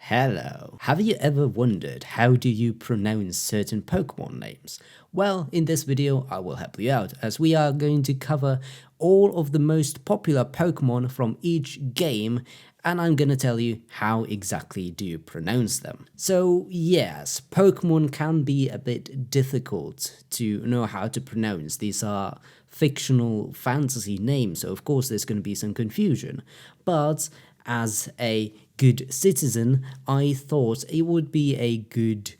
Hello. Have you ever wondered how do you pronounce certain Pokemon names? Well, in this video I will help you out as we are going to cover all of the most popular Pokemon from each game and I'm gonna tell you how exactly do you pronounce them. So yes, Pokemon can be a bit difficult to know how to pronounce. These are fictional fantasy names, so of course there's going to be some confusion. But as a good citizen, I thought it would be a good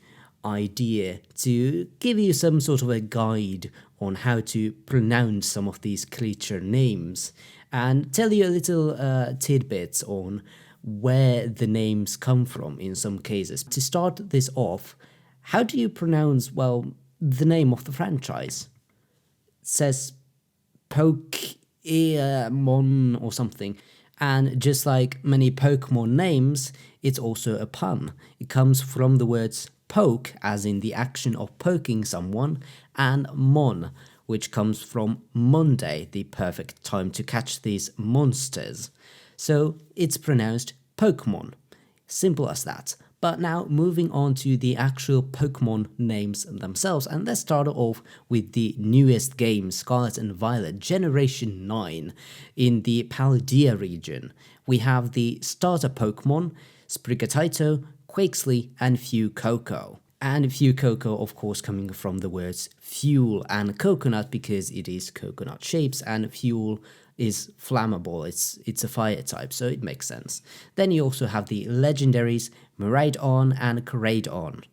idea to give you some sort of a guide on how to pronounce some of these creature names and tell you a little tidbits on where the names come from in some cases. To start this off, how do you pronounce, well, the name of the franchise? It says Pokemon or something. And just like many Pokemon names, it's also a pun. It comes from the words poke, as in the action of poking someone, and mon, which comes from Monday, the perfect time to catch these monsters. So it's pronounced Pokemon. Simple as that. But now moving on to the actual Pokemon names themselves, and let's start off with the newest game, Scarlet and Violet Generation 9 in the Paldea region. We have the starter Pokemon, Sprigatito, Quaxly, and Fuecoco. And Fuecoco, of course, coming from the words fuel and coconut because it is coconut shapes and fuel is flammable, it's a fire type, so it makes sense. Then you also have the legendaries Miraidon and Koraidon,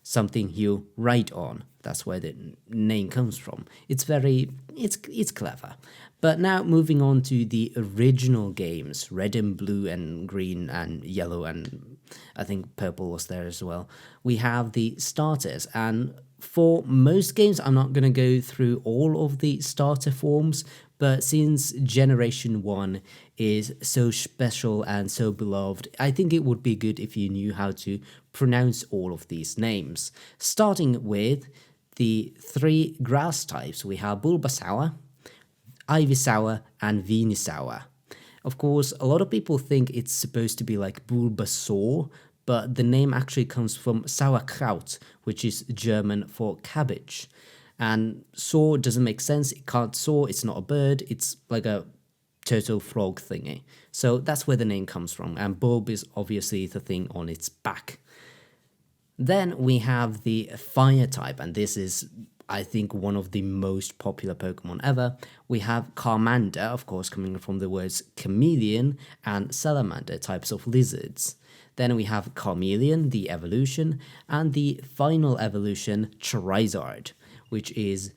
something you ride on. That's where the name comes from. It's clever. But now moving on to the original games, Red and Blue and Green and Yellow and I think Purple was there as well. We have the starters, and for most games I'm not going to go through all of the starter forms, but since Generation 1 is so special and so beloved, I think it would be good if you knew how to pronounce all of these names. Starting with the three grass types, we have Bulbasaur, Ivysaur, and Venusaur. Of course, a lot of people think it's supposed to be like Bulbasaur, but the name actually comes from Sauerkraut, which is German for cabbage. And soar doesn't make sense, it can't soar, it's not a bird, it's like a turtle frog thingy. So that's where the name comes from, and bulb is obviously the thing on its back. Then we have the fire type, and this is, I think, one of the most popular Pokemon ever. We have Charmander, of course, coming from the words chameleon and salamander, types of lizards. Then we have Charmeleon, the evolution, and the final evolution, Charizard, which is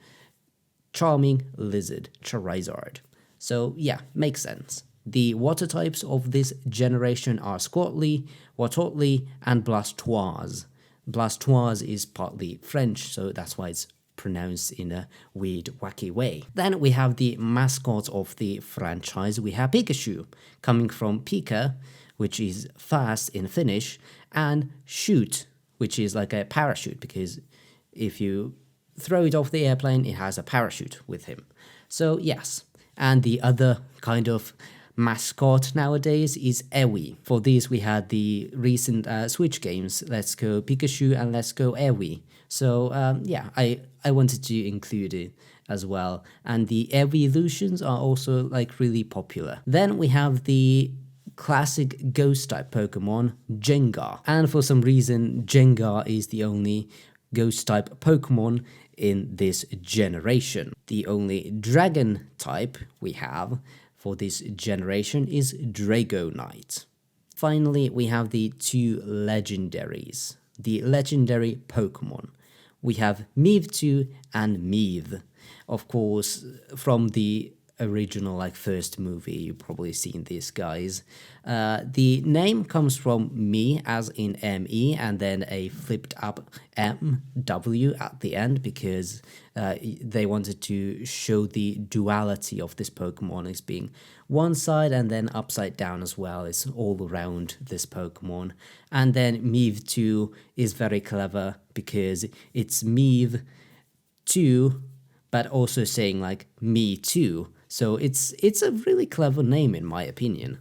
charming lizard Charizard. So yeah, makes sense. The water types of this generation are Squirtle, Wartortle, and Blastoise. Blastoise is partly French, so that's why it's pronounced in a weird, wacky way. Then we have the mascot of the franchise. We have Pikachu, coming from Pika, which is fast in Finnish, and shoot, which is like a parachute, because if you throw it off the airplane, it has a parachute with him. So yes, and the other kind of mascot nowadays is Ewi. For these we had the recent Switch games, Let's Go Pikachu and Let's Go Ewi. So yeah, I wanted to include it as well. And the evolutions are also like really popular. Then we have the classic ghost type Pokemon, Gengar. And for some reason, Gengar is the only ghost type Pokemon in this generation. The only dragon type we have for this generation is Dragonite. Finally, we have the two legendaries, the legendary Pokemon. We have Mewtwo and Mew. Of course, from the original first movie, you've probably seen these guys. The name comes from me, as in M-E, and then a flipped up M-W at the end, because they wanted to show the duality of this Pokemon as being one side and then upside down as well. It's all around this Pokemon. And then Mewtwo is very clever because it's Mew too, but also saying me too. So it's a really clever name in my opinion.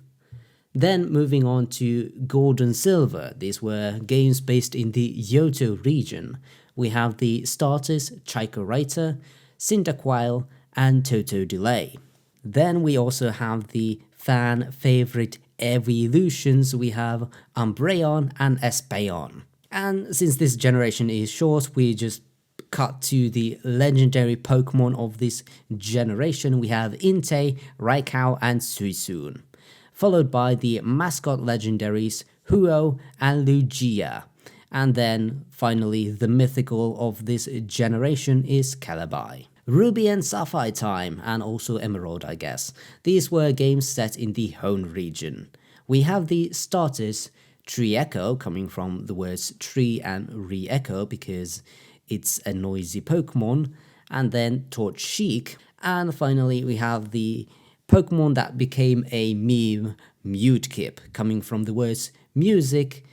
Then moving on to Gold and Silver, these were games based in the Johto region. We have the starters Chikorita, Cyndaquil, and Toto Delay. Then we also have the fan favorite evolutions. We have Umbreon and Espeon. And since this generation is short, we just cut to the legendary Pokemon of this generation. We have Entei, Raikou, and Suicune, followed by the mascot legendaries Huo and Lugia. And then finally, the mythical of this generation is Celebi. Ruby and Sapphire time, and also Emerald, I guess. These were games set in the Hone region. We have the starters Triecho, coming from the words tree and re-echo because it's a noisy Pokemon, and then Torchic. And finally, we have the Pokemon that became a meme, Mudkip, coming from the words music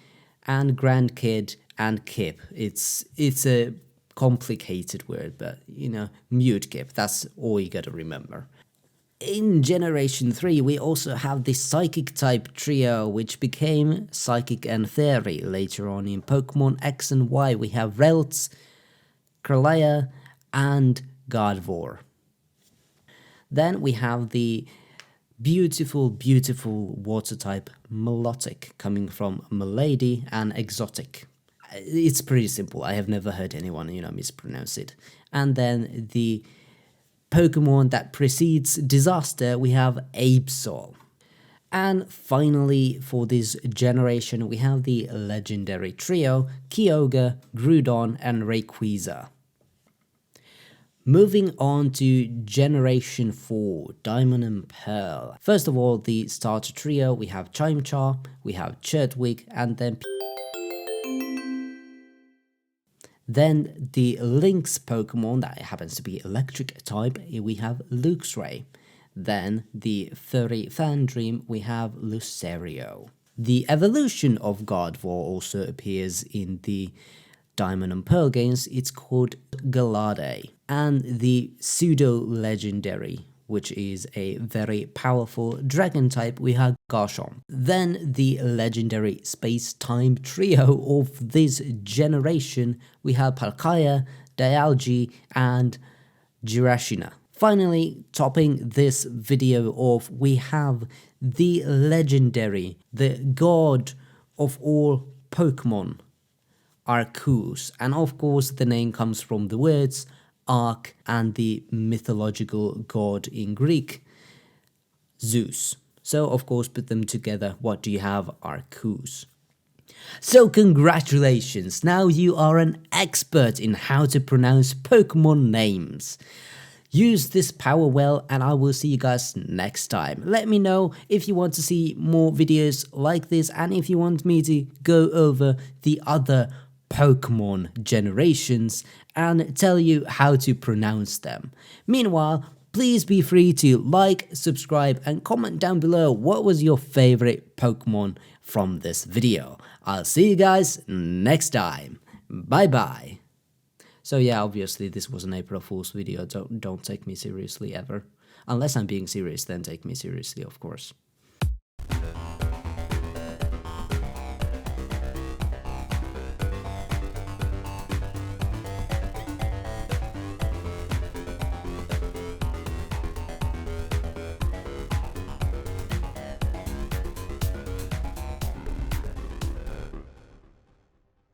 and grandkid and kip. It's a complicated word, but Mudkip, that's all you gotta remember. In Generation 3, we also have the Psychic type trio, which became Psychic and Fairy. Later on in Pokemon X and Y, we have Reltz, Kirlia, and Gardevoir. Then we have the beautiful, beautiful water type Melodic, coming from Milady and Exotic. It's pretty simple. I have never heard anyone, mispronounce it. And then the Pokemon that precedes Disaster, we have Absol. And finally, for this generation, we have the legendary trio Kyogre, Groudon, and Rayquaza. Moving on to Generation 4, Diamond and Pearl. First of all, the starter trio, we have Chimchar, we have Chirtwig, and then the Lynx Pokemon that happens to be electric type, we have Luxray. Then the furry Fandream, we have Lucario. The evolution of Gardevoir also appears in the Diamond and Pearl games. It's called Galade. And the pseudo-legendary, which is a very powerful dragon type, we have Garchomp. Then the legendary space-time trio of this generation, we have Palkia, Dialga, and Giratina. Finally, topping this video off, we have the legendary, the god of all Pokemon, Arceus. And of course, the name comes from the words Arc and the mythological god in Greek, Zeus. So, of course, put them together. What do you have? Arceus. So, congratulations! Now you are an expert in how to pronounce Pokemon names. Use this power well, and I will see you guys next time. Let me know if you want to see more videos like this, and if you want me to go over the other Pokemon generations and tell you how to pronounce them. Meanwhile, please be free to like, subscribe, and comment down below what was your favorite Pokemon from this video. I'll see you guys next time. Bye bye. So yeah, obviously this was an April Fool's video. Don't take me seriously ever. Unless I'm being serious, then take me seriously, of course.